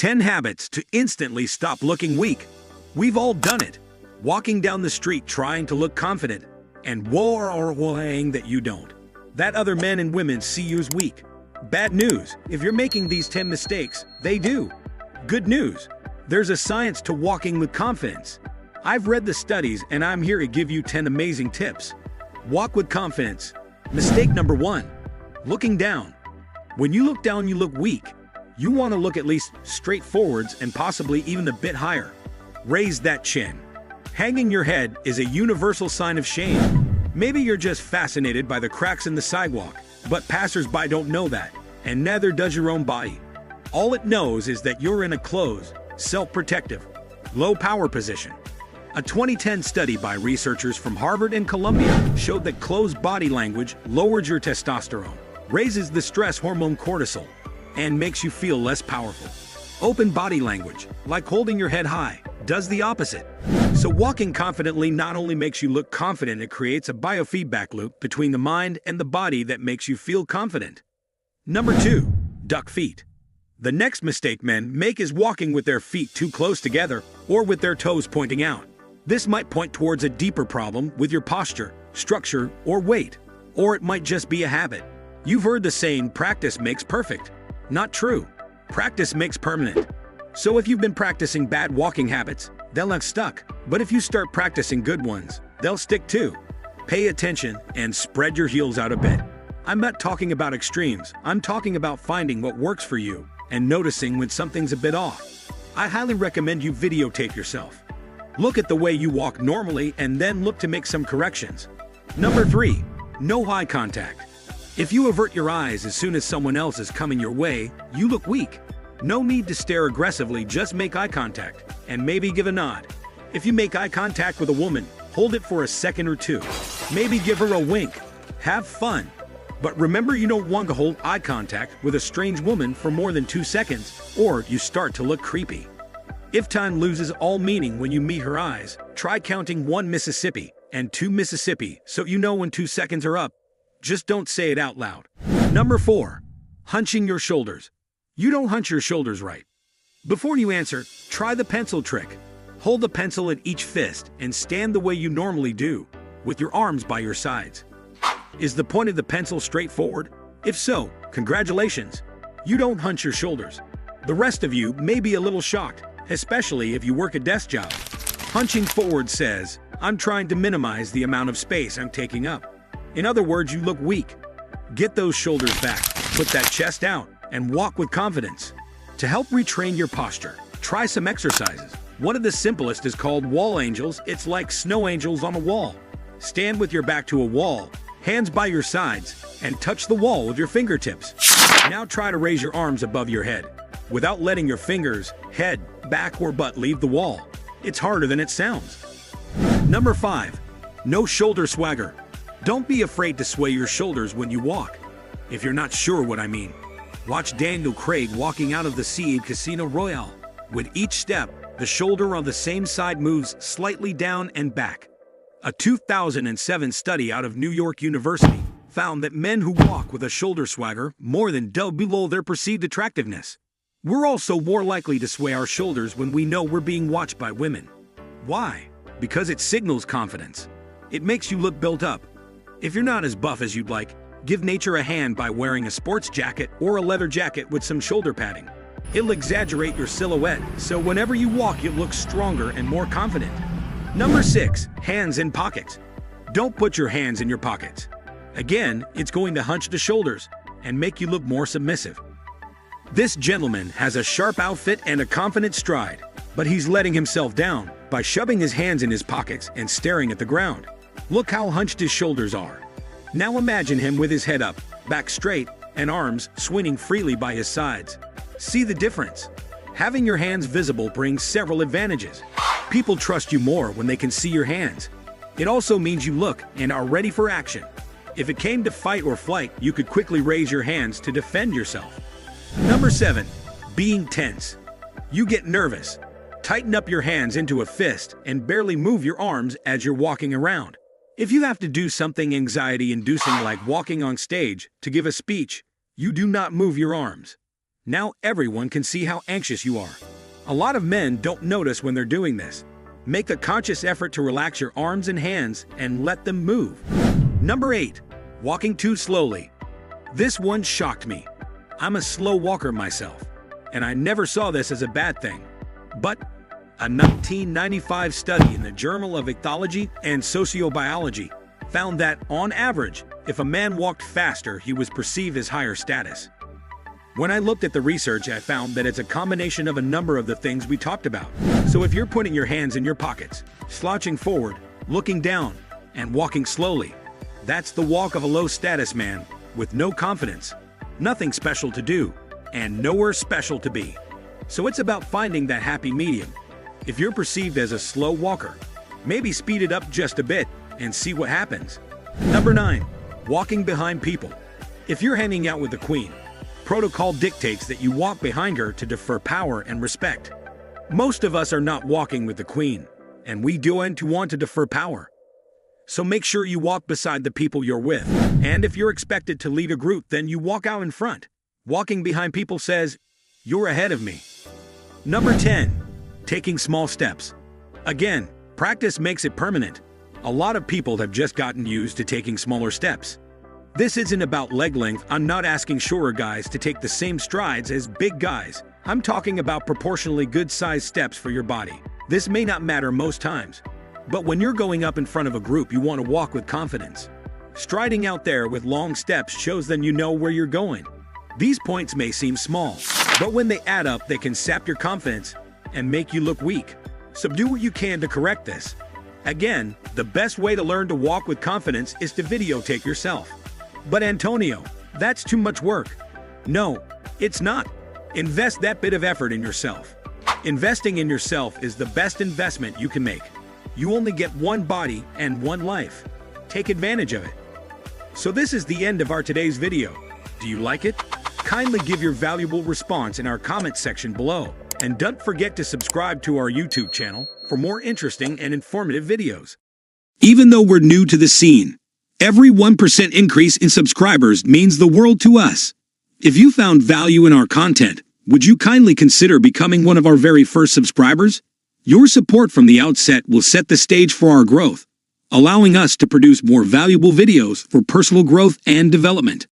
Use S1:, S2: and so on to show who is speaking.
S1: 10 habits to instantly stop looking weak. We've all done it. Walking down the street trying to look confident, and worrying that you don't. That other men and women see you as weak. Bad news, if you're making these 10 mistakes, they do. Good news, there's a science to walking with confidence. I've read the studies and I'm here to give you 10 amazing tips. Walk with confidence. Mistake number 1, looking down. When you look down, you look weak. You want to look at least straight forwards and possibly even a bit higher. Raise that chin. Hanging your head is a universal sign of shame. Maybe you're just fascinated by the cracks in the sidewalk, but passers-by don't know that, and neither does your own body. All it knows is that you're in a closed, self-protective, low-power position. A 2010 study by researchers from Harvard and Columbia showed that closed body language lowers your testosterone, raises the stress hormone cortisol, and makes you feel less powerful. Open body language, like holding your head high, does the opposite. So walking confidently not only makes you look confident, it creates a biofeedback loop between the mind and the body that makes you feel confident. Number 2, duck feet. The next mistake men make is walking with their feet too close together or with their toes pointing out. This might point towards a deeper problem with your posture, structure, or weight. Or it might just be a habit. You've heard the saying, practice makes perfect. Not true. Practice makes permanent. So if you've been practicing bad walking habits, they'll get stuck. But if you start practicing good ones, they'll stick too. Pay attention and spread your heels out a bit. I'm not talking about extremes. I'm talking about finding what works for you and noticing when something's a bit off. I highly recommend you videotape yourself. Look at the way you walk normally and then look to make some corrections. Number 3, no eye contact. If you avert your eyes as soon as someone else is coming your way, you look weak. No need to stare aggressively, just make eye contact and maybe give a nod. If you make eye contact with a woman, hold it for a second or two. Maybe give her a wink. Have fun. But remember, you don't want to hold eye contact with a strange woman for more than 2 seconds, or you start to look creepy. If time loses all meaning when you meet her eyes, try counting 1 Mississippi and 2 Mississippi so you know when 2 seconds are up. Just don't say it out loud. Number 4, hunching your shoulders. You don't hunch your shoulders right. Before you answer, try the pencil trick. Hold the pencil in each fist and stand the way you normally do, with your arms by your sides. Is the point of the pencil straight forward? If so, congratulations. You don't hunch your shoulders. The rest of you may be a little shocked, especially if you work a desk job. Hunching forward says, I'm trying to minimize the amount of space I'm taking up. In other words, you look weak. Get those shoulders back, put that chest out, and walk with confidence. To help retrain your posture, try some exercises. One of the simplest is called wall angels. It's like snow angels on a wall. Stand with your back to a wall, hands by your sides, and touch the wall with your fingertips. Now try to raise your arms above your head, without letting your fingers, head, back, or butt leave the wall. It's harder than it sounds. Number 5, no shoulder swagger. Don't be afraid to sway your shoulders when you walk. If you're not sure what I mean, watch Daniel Craig walking out of the sea in Casino Royale. With each step, the shoulder on the same side moves slightly down and back. A 2007 study out of New York University found that men who walk with a shoulder swagger more than double below their perceived attractiveness. We're also more likely to sway our shoulders when we know we're being watched by women. Why? Because it signals confidence. It makes you look built up. If you're not as buff as you'd like, give nature a hand by wearing a sports jacket or a leather jacket with some shoulder padding. It'll exaggerate your silhouette, so whenever you walk, you'll look stronger and more confident. Number 6, hands in pockets. Don't put your hands in your pockets. Again, it's going to hunch the shoulders and make you look more submissive. This gentleman has a sharp outfit and a confident stride, but he's letting himself down by shoving his hands in his pockets and staring at the ground. Look how hunched his shoulders are. Now imagine him with his head up, back straight, and arms swinging freely by his sides. See the difference? Having your hands visible brings several advantages. People trust you more when they can see your hands. It also means you look and are ready for action. If it came to fight or flight, you could quickly raise your hands to defend yourself. Number 7, being tense. You get nervous. Tighten up your hands into a fist and barely move your arms as you're walking around. If you have to do something anxiety-inducing like walking on stage to give a speech, you do not move your arms. Now everyone can see how anxious you are. A lot of men don't notice when they're doing this. Make a conscious effort to relax your arms and hands and let them move. Number 8. Walking too slowly. This one shocked me. I'm a slow walker myself, and I never saw this as a bad thing. But a 1995 study in the Journal of Ethology and Sociobiology found that, on average, if a man walked faster, he was perceived as higher status. When I looked at the research, I found that it's a combination of a number of the things we talked about. So if you're putting your hands in your pockets, slouching forward, looking down, and walking slowly, that's the walk of a low-status man with no confidence, nothing special to do, and nowhere special to be. So it's about finding that happy medium. If you're perceived as a slow walker, maybe speed it up just a bit and see what happens. Number 9. Walking behind people. If you're hanging out with the queen, protocol dictates that you walk behind her to defer power and respect. Most of us are not walking with the queen, and we do want to defer power. So make sure you walk beside the people you're with. And if you're expected to lead a group, then you walk out in front. Walking behind people says, "You're ahead of me." Number 10. Taking small steps. Again, practice makes it permanent. A lot of people have just gotten used to taking smaller steps. This isn't about leg length. I'm not asking shorter guys to take the same strides as big guys. I'm talking about proportionally good-sized steps for your body. This may not matter most times, but when you're going up in front of a group, you want to walk with confidence. Striding out there with long steps shows them you know where you're going. These points may seem small, but when they add up, they can sap your confidence and make you look weak. So do what you can to correct this. Again, the best way to learn to walk with confidence is to videotape yourself. But Antonio, that's too much work. No, it's not. Invest that bit of effort in yourself. Investing in yourself is the best investment you can make. You only get one body and one life. Take advantage of it. So this is the end of our today's video. Do you like it? Kindly give your valuable response in our comment section below. And don't forget to subscribe to our YouTube channel for more interesting and informative videos. Even though we're new to the scene, every 1% increase in subscribers means the world to us. If you found value in our content, would you kindly consider becoming one of our very first subscribers? Your support from the outset will set the stage for our growth, allowing us to produce more valuable videos for personal growth and development.